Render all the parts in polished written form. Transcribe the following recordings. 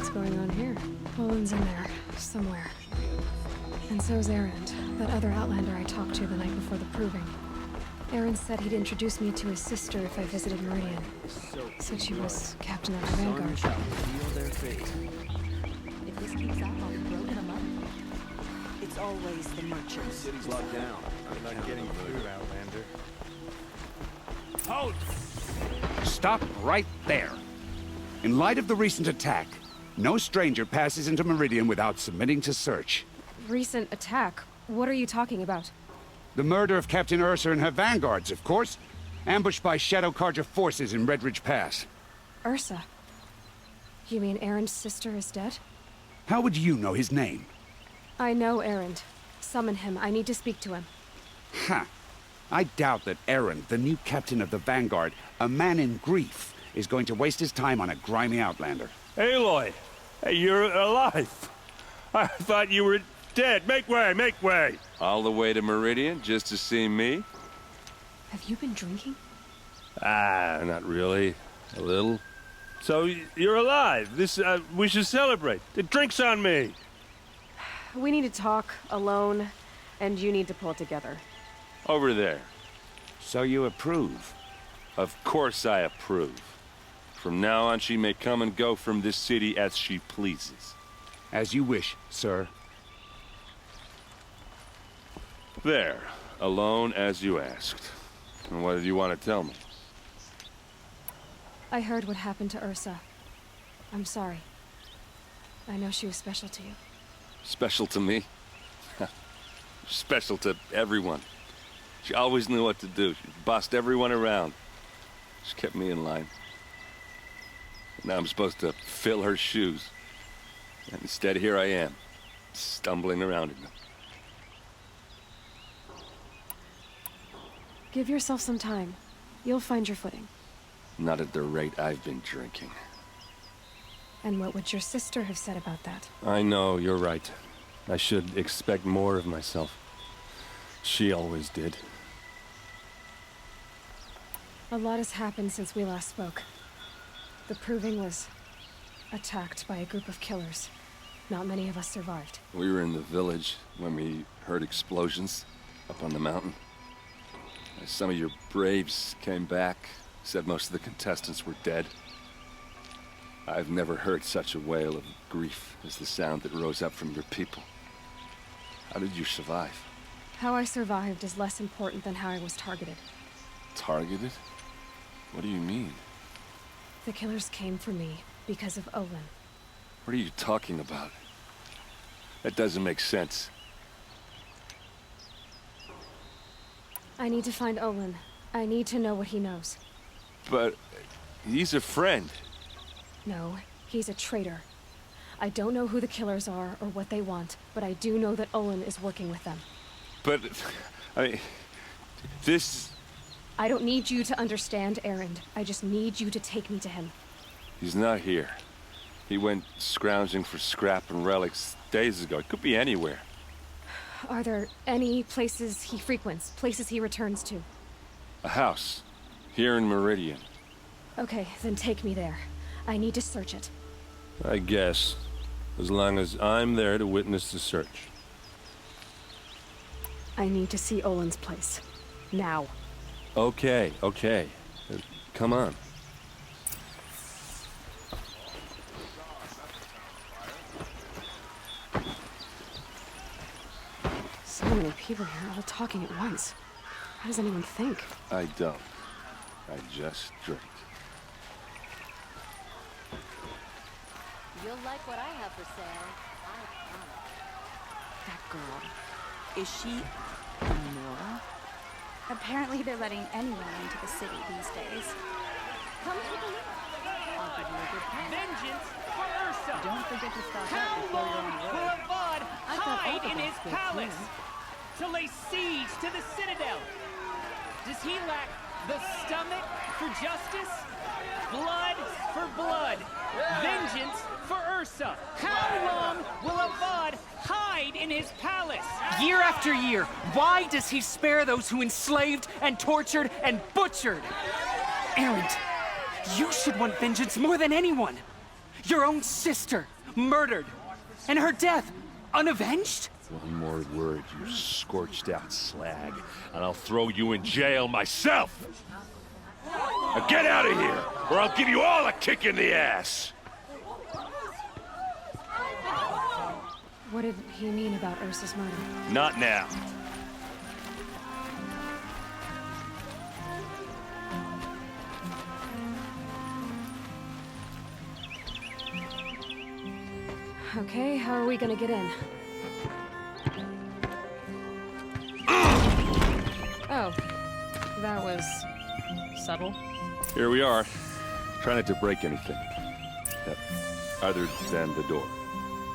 What's going on here? Olin's in there, somewhere. And so's Erend, that other Outlander I talked to the night before the proving. Erend said he'd introduce me to his sister if I visited Meridian. Said she was captain of the Vanguard. If this keeps up, I'll be broken them up. It's always the merchants. City's locked down. I'm not getting through, Outlander. Halt! Stop right there. In light of the recent attack, no stranger passes into Meridian without submitting to search. Recent attack? What are you talking about? The murder of Captain Ursa and her vanguards, of course. Ambushed by Shadow Carja forces in Redridge Pass. Ursa? You mean Erend's sister is dead? How would you know his name? I know Erend. Summon him. I need to speak to him. Ha! I doubt that Erend, the new captain of the Vanguard, a man in grief, is going to waste his time on a grimy Outlander. Aloy! Hey, you're alive! I thought you were dead. Make way, make way! All the way to Meridian just to see me? Have you been drinking? Ah, not really. A little. So, you're alive. We should celebrate. The drink's on me. We need to talk, alone, and you need to pull it together. Over there. So you approve? Of course I approve. From now on, she may come and go from this city as she pleases. As you wish, sir. There. Alone as you asked. And what did you want to tell me? I heard what happened to Ursa. I'm sorry. I know she was special to you. Special to me? Special to everyone. She always knew what to do. She bossed everyone around. She kept me in line. Now I'm supposed to fill her shoes. And instead, here I am, stumbling around in them. Give yourself some time. You'll find your footing. Not at the rate I've been drinking. And what would your sister have said about that? I know, you're right. I should expect more of myself. She always did. A lot has happened since we last spoke. The Proving was attacked by a group of killers. Not many of us survived. We were in the village when we heard explosions up on the mountain. Some of your braves came back, said most of the contestants were dead. I've never heard such a wail of grief as the sound that rose up from your people. How did you survive? How I survived is less important than how I was targeted. Targeted? What do you mean? The killers came for me because of Olin. What are you talking about? That doesn't make sense. I need to find Olin. I need to know what he knows. But he's a friend. No, he's a traitor. I don't know who the killers are or what they want, but I do know that Olin is working with them. But, I mean, this... I don't need you to understand, Erend. I just need you to take me to him. He's not here. He went scrounging for scrap and relics days ago. It could be anywhere. Are there any places he frequents, places he returns to? A house. Here in Meridian. Okay, then take me there. I need to search it. I guess. As long as I'm there to witness the search. I need to see Olin's place. Now. Okay. Come on. So many people here, all talking at once. How does anyone think? I don't. I just drink. You'll like what I have for sale. I promise. That girl. Is she Nora? Apparently they're letting anyone into the city these days. Come take a look. I'll give you a good price. Vengeance for Ursa! Don't forget to stock How up before you're on long the will road. Avad I thought hide all in the his best go palace clear. to lay siege to the Citadel? Does he lack the stomach for justice? Blood for blood. Vengeance for Ursa. How long will Avad hide in his palace? Year after year, why does he spare those who enslaved and tortured and butchered? Erend, you should want vengeance more than anyone. Your own sister, murdered. And her death, unavenged? One more word, you scorched out slag, and I'll throw you in jail myself! Now get out of here, or I'll give you all a kick in the ass! What did he mean about Ursa's murder? Not now. Okay, how are we gonna get in? Oh, that was subtle. Here we are. Try not to break anything. Other than the door.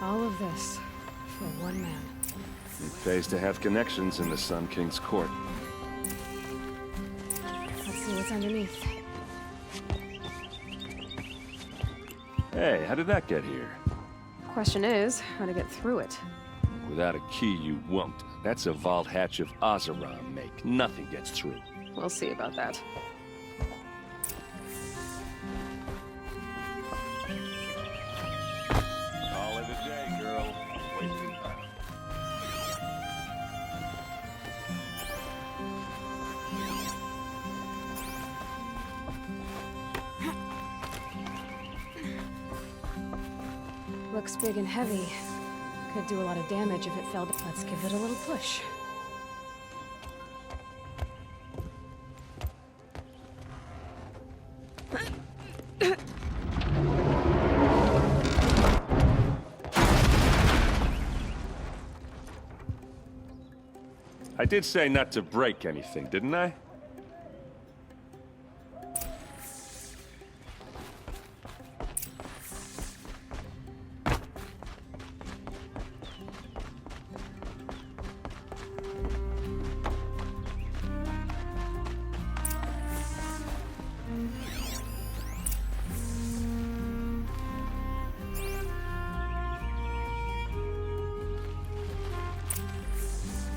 All of this for one man. It pays to have connections in the Sun King's court. Let's see what's underneath. Hey, how did that get here? Question is, how to get through it. Without a key, you won't. That's a vault hatch of Azeram make. Nothing gets through. We'll see about that. Call it a day, girl. Wasting time. Looks big and heavy. Could do a lot of damage if it fell. Let's give it a little push. I did say not to break anything, didn't I?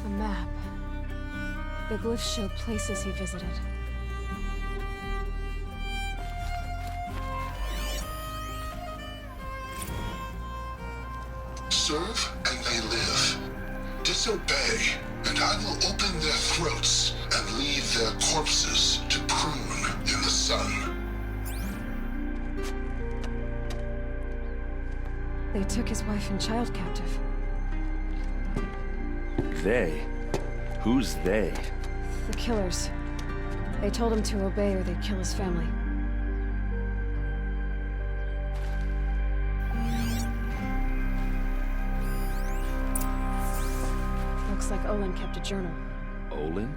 A map. The glyphs show places he visited. Serve and they live. Disobey, and I will open their throats and leave their corpses to prune in the sun. They took his wife and child captive. They? Who's they? The killers. They told him to obey or they'd kill his family. Looks like Olin kept a journal. Olin?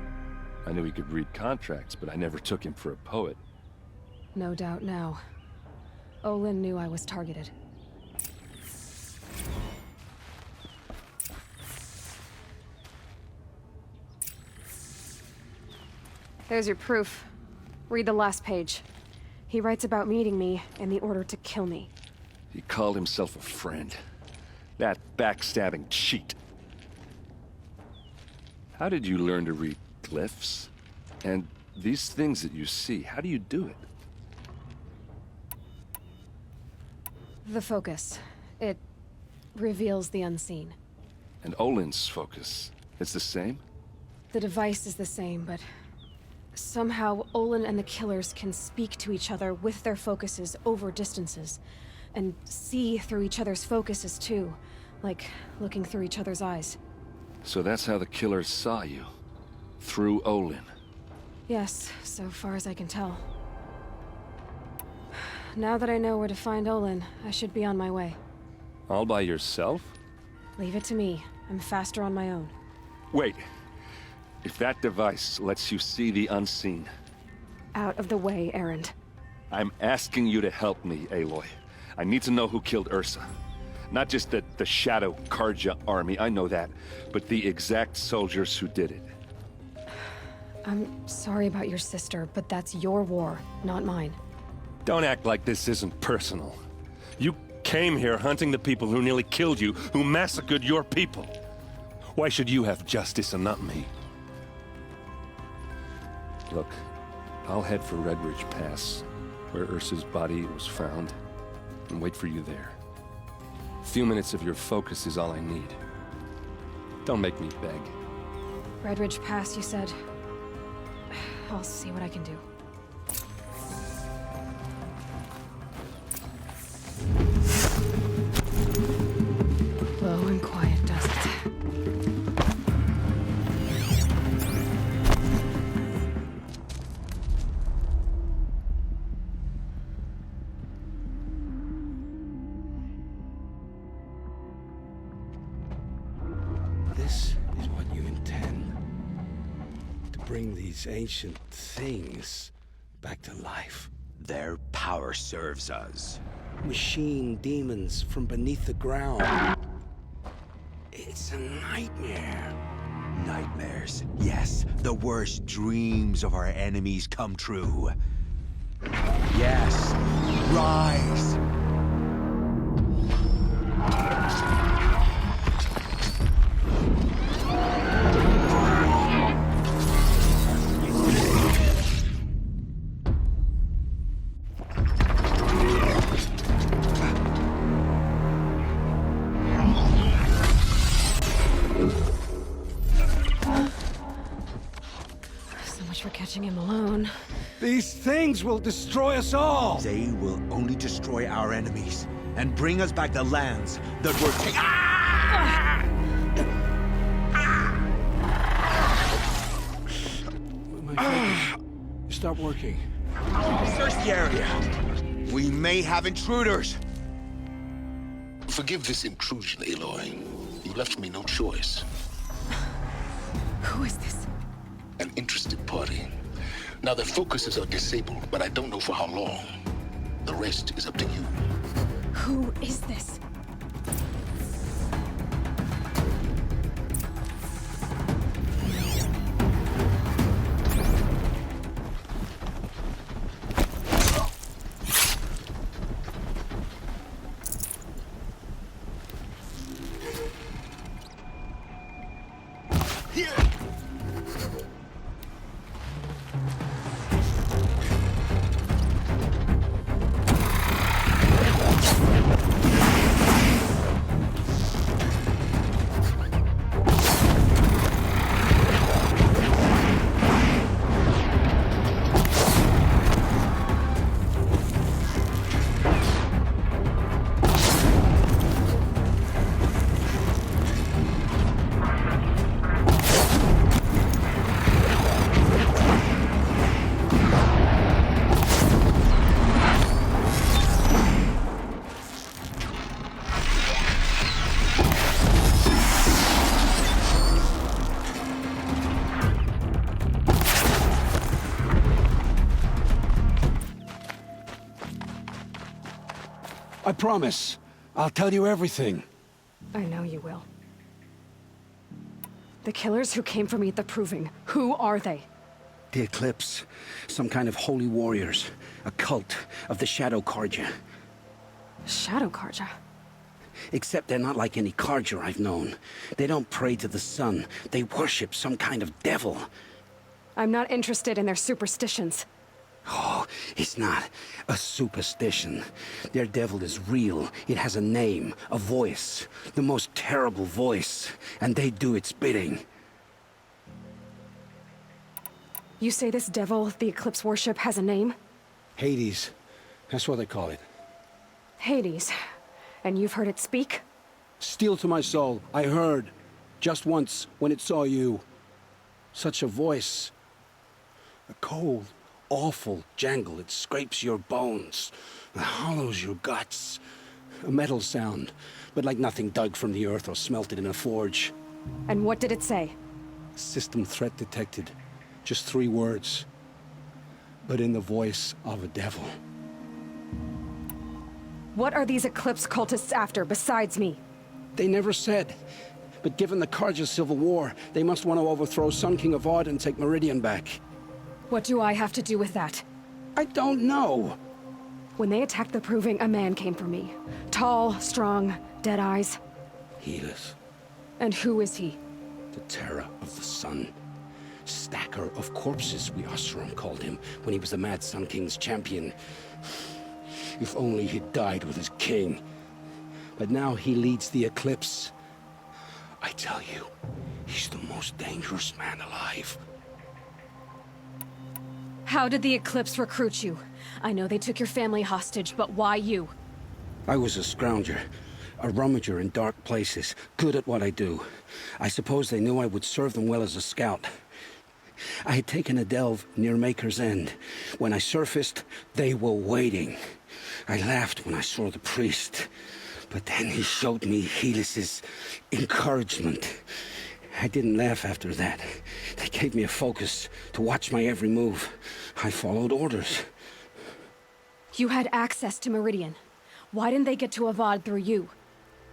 I knew he could read contracts, but I never took him for a poet. No doubt now. Olin knew I was targeted. There's your proof. Read the last page. He writes about meeting me and the order to kill me. He called himself a friend. That backstabbing cheat. How did you learn to read glyphs? And these things that you see, how do you do it? The focus. It reveals the unseen. And Olin's focus, it's the same? The device is the same, but somehow Olin and the killers can speak to each other with their focuses over distances. And see through each other's focuses too. Like looking through each other's eyes. So that's how the killers saw you? Through Olin? Yes, so far as I can tell. Now that I know where to find Olin, I should be on my way. All by yourself? Leave it to me. I'm faster on my own. Wait. If that device lets you see the unseen... Out of the way, Erend. I'm asking you to help me, Aloy. I need to know who killed Ursa. Not just the Shadow Karja army, I know that, but the exact soldiers who did it. I'm sorry about your sister, but that's your war, not mine. Don't act like this isn't personal. You came here hunting the people who nearly killed you, who massacred your people. Why should you have justice and not me? Look, I'll head for Redridge Pass, where Ursa's body was found, and wait for you there. A few minutes of your focus is all I need. Don't make me beg. Red Ridge Pass, you said. I'll see what I can do. Low and quiet, does it? This is what you intend. To bring these ancient things back to life. Their power serves us. Machine demons from beneath the ground. It's a nightmare. Nightmares. Yes, the worst dreams of our enemies come true. Yes, rise! So much for catching him alone. These things will destroy us all! They will only destroy our enemies and bring us back the lands that were taken. My focus. Stop working. Search the area. We may have intruders. Forgive this intrusion, Aloy. You left me no choice. Who is this? An interested party. Now their focuses are disabled, but I don't know for how long. The rest is up to you. Who is this? I promise. I'll tell you everything. I know you will. The killers who came for me at the Proving, who are they? The Eclipse. Some kind of holy warriors. A cult of the Shadow Carja. Shadow Carja? Except they're not like any Carja I've known. They don't pray to the sun. They worship some kind of devil. I'm not interested in their superstitions. Oh, it's not a superstition. Their devil is real. It has a name, a voice. The most terrible voice. And they do its bidding. You say this devil the Eclipse worship has a name? Hades. That's what they call it. Hades. And you've heard it speak? Steel to my soul. I heard. Just once, when it saw you. Such a voice. A cold, awful jangle. It scrapes your bones. It hollows your guts. A metal sound, but like nothing dug from the earth or smelted in a forge. And what did it say? System threat detected. Just 3 words. But in the voice of a devil. What are these Eclipse cultists after, besides me? They never said. But given the Carja civil war, they must want to overthrow Sun King of Odd and take Meridian back. What do I have to do with that? I don't know. When they attacked the Proving, a man came for me. Tall, strong, dead eyes. Healers. And who is he? The terror of the sun. Stacker of corpses, we Oseram called him, when he was the Mad Sun King's champion. If only he'd died with his king. but now he leads the Eclipse. I tell you, he's the most dangerous man alive. How did the Eclipse recruit you? I know they took your family hostage, but why you? I was a scrounger, a rummager in dark places, good at what I do. I suppose they knew I would serve them well as a scout. I had taken a delve near Maker's End. When I surfaced, they were waiting. I laughed when I saw the priest, but then he showed me Helis's encouragement. I didn't laugh after that. They gave me a focus to watch my every move. I followed orders. You had access to Meridian. Why didn't they get to Avad through you?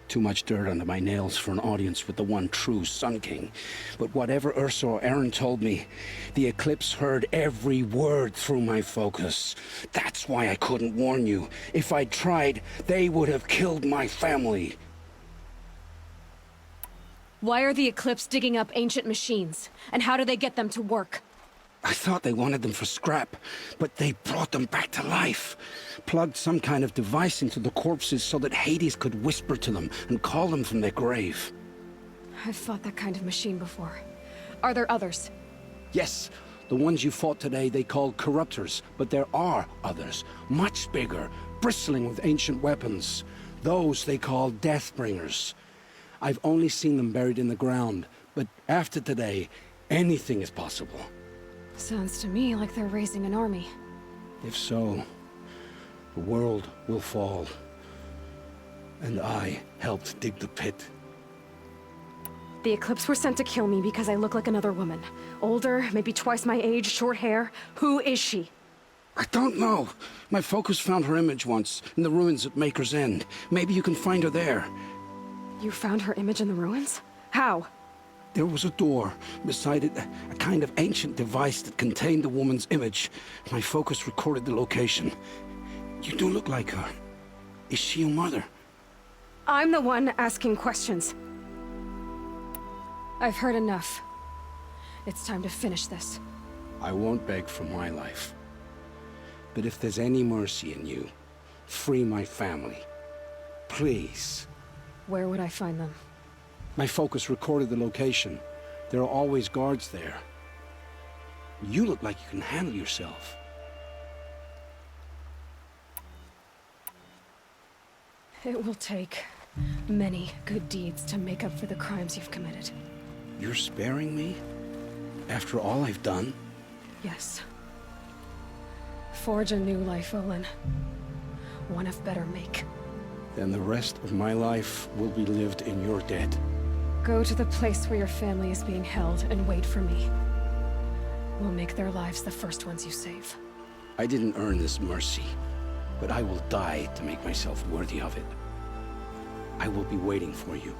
Too much dirt under my nails for an audience with the one true Sun King. But whatever Ursa or Aaron told me, the Eclipse heard every word through my focus. That's why I couldn't warn you. If I'd tried, they would have killed my family. Why are the Eclipse digging up ancient machines? And how do they get them to work? I thought they wanted them for scrap, but they brought them back to life. Plugged some kind of device into the corpses so that Hades could whisper to them and call them from their grave. I've fought that kind of machine before. Are there others? Yes, the ones you fought today they called corruptors, but there are others, much bigger, bristling with ancient weapons. Those they call Deathbringers. I've only seen them buried in the ground, but after today, anything is possible. Sounds to me like they're raising an army. If so, the world will fall. And I helped dig the pit. The Eclipse were sent to kill me because I look like another woman. Older, maybe twice my age, short hair. Who is she? I don't know. My focus found her image once, in the ruins at Maker's End. Maybe you can find her there. You found her image in the ruins? How? There was a door. Beside it, a kind of ancient device that contained the woman's image. My focus recorded the location. You do look like her. Is she your mother? I'm the one asking questions. I've heard enough. It's time to finish this. I won't beg for my life. But if there's any mercy in you, free my family. Please. Where would I find them? My focus recorded the location. There are always guards there. You look like you can handle yourself. It will take many good deeds to make up for the crimes you've committed. You're sparing me? After all I've done? Yes. Forge a new life, Olin. One of better make. Then the rest of my life will be lived in your debt. Go to the place where your family is being held and wait for me. We'll make their lives the first ones you save. I didn't earn this mercy, but I will die to make myself worthy of it. I will be waiting for you.